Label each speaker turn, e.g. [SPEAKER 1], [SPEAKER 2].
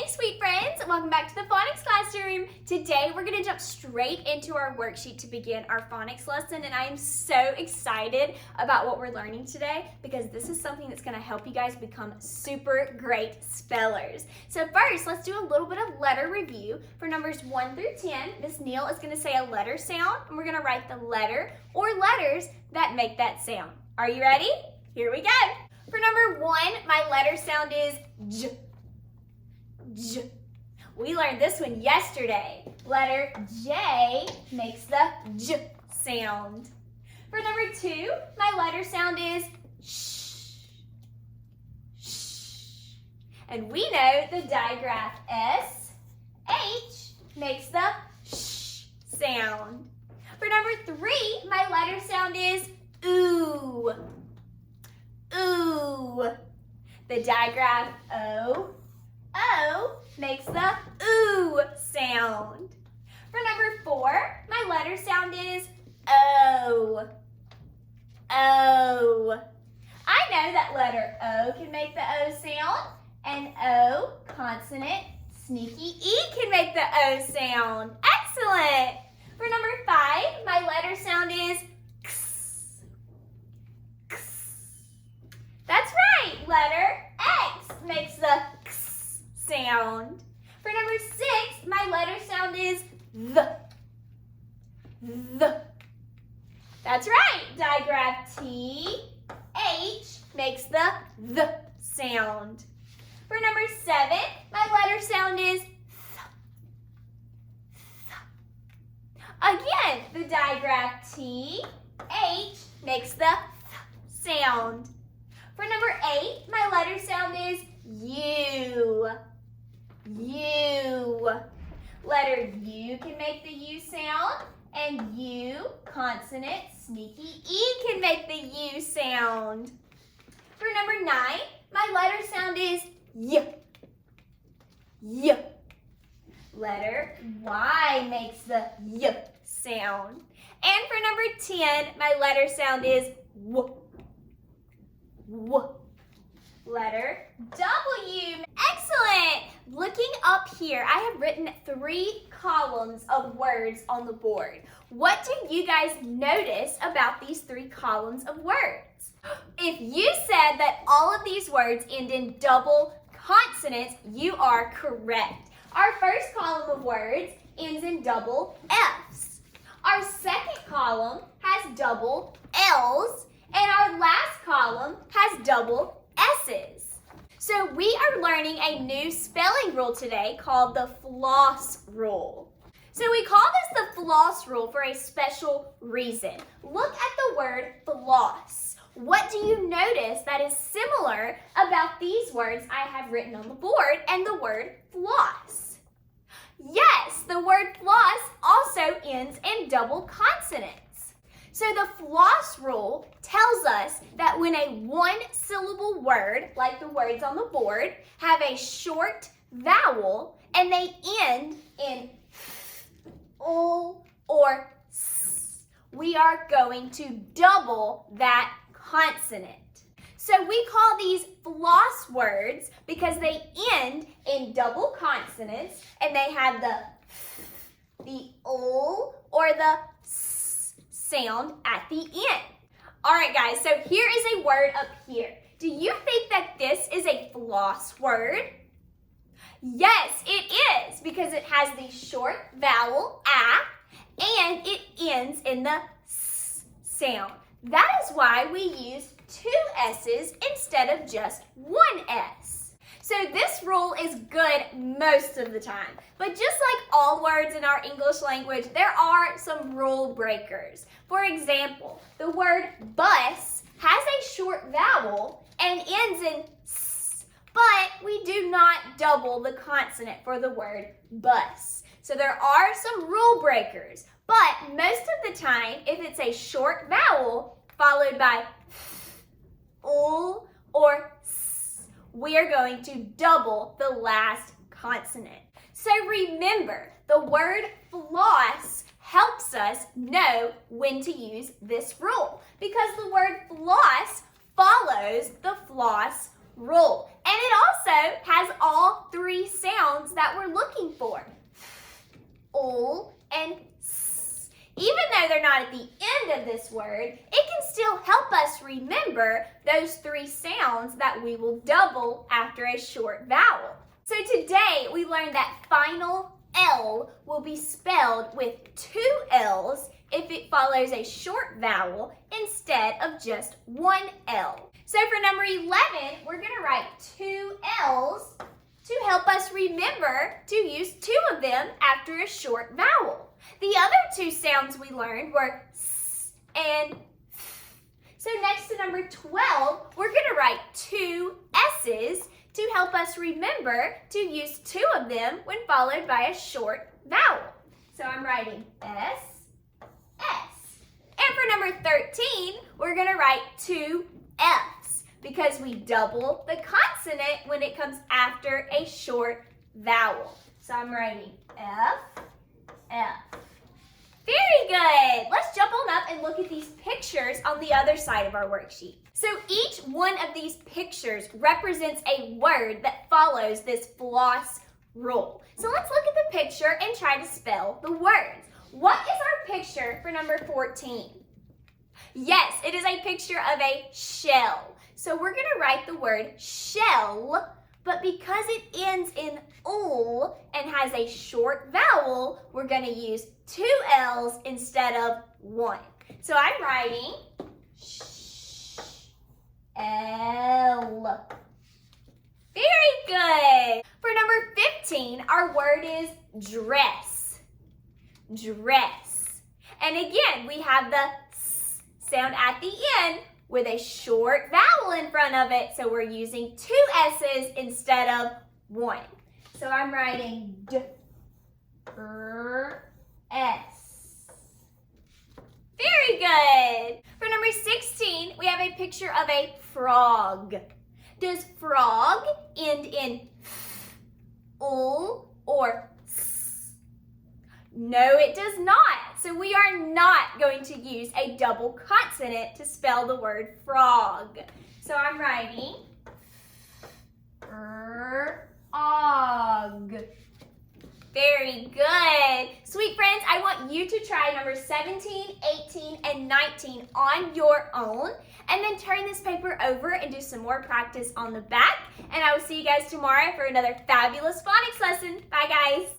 [SPEAKER 1] morning, sweet friends. Welcome back to the phonics classroom. Today, we're going to jump straight into our worksheet to begin our phonics lesson, and I am so excited about what we're learning today because this is something that's going to help you guys become super great spellers. So first, let's do a little bit of letter review. For numbers 1 through 10, Miss Neal is going to say a letter sound, and we're going to write the letter or letters that make that sound. Are you ready? Here we go. For number 1, my letter sound is J. J. We learned this one yesterday. Letter J makes the J sound. For number 2, my letter sound is sh. Sh. And we know the digraph SH makes the sh sound. For number 3, my letter sound is ooh. Ooh. The digraph O makes the ooh sound. For number 4, my letter sound is O. O. I know that letter O can make the O sound, and O, consonant, sneaky E can make the O sound. Excellent. For number 5, my letter sound is X. X. That's right, letter X makes the X sound. For number 6, my letter sound is the. The. That's right, digraph TH makes the sound. For number 7, my letter sound is th. Again, the digraph TH makes the th sound. For number 8, my letter sound is U. U. Letter U can make the U sound, and U, consonant, sneaky E can make the U sound. For number 9, my letter sound is Y. Y. Letter Y makes the Y sound. And for number 10, my letter sound is W. W. Letter W. Excellent! Looking up here, I have written 3 columns of words on the board. What do you guys notice about these 3 columns of words? If you said that all of these words end in double consonants, you are correct. Our first column of words ends in double F's. Our second column has double L's, and our last column has double S's. So we are learning a new spelling rule today called the Floss Rule. So we call this the Floss Rule for a special reason. Look at the word floss. What do you notice that is similar about these words I have written on the board and the word floss? Yes, the word floss also ends in double consonants. So the Floss Rule tells us that when a one-syllable word, like the words on the board, have a short vowel and they end in or s, we are going to double that consonant. So we call these floss words because they end in double consonants and they have the or the s sound at the end. All right, guys, so here is a word up here. Do you think that this is a floss word? Yes, it is, because it has the short vowel a and it ends in the s sound. That is why we use 2 S's instead of just 1 S. So this rule is good most of the time, but just like all words in our English language, there are some rule breakers. For example, the word bus has a short vowel and ends in s, but we do not double the consonant for the word bus. So there are some rule breakers, but most of the time, if it's a short vowel followed by or s, we are going to double the last consonant. So remember, the word floss helps us know when to use this rule because the word floss follows the floss rule. And it also has all 3 sounds that we're looking for. Ul and s. Even though they're not at the end of this word, it can still help us remember those 3 sounds that we will double after a short vowel. So today we learned that final L will be spelled with 2 L's if it follows a short vowel instead of just 1 L. So for number 11, we're going to write 2 L's to help us remember to use 2 of them after a short vowel. The other 2 sounds we learned were s and f. So next to number 12, we're going to write 2 S's to help us remember to use 2 of them when followed by a short vowel. So I'm writing S, S. And for number 13, we're going to write 2 F's because we double the consonant when it comes after a short vowel. So I'm writing F, F. Very good. Let's jump on up and look at these pictures on the other side of our worksheet. So each one of these pictures represents a word that follows this floss rule. So let's look at the picture and try to spell the words. What is our picture for number 14? Yes, it is a picture of a shell. So we're going to write the word shell, but because it ends in ul and has a short vowel, we're going to use 2 L's instead of 1. So I'm writing L. Very good. For number 15, our word is dress. Dress. And again, we have the s sound at the end with a short vowel in front of it. So we're using 2 S's instead of 1. So I'm writing S. Very good. For number 16, we have a picture of a frog. Does frog end in f, ul, or s? No, it does not. So we are not going to use a double consonant to spell the word frog. So I'm writing og. Very good. Sweet friends, I want you to try number 17, 18, and 19 on your own. And then turn this paper over and do some more practice on the back. And I will see you guys tomorrow for another fabulous phonics lesson. Bye, guys.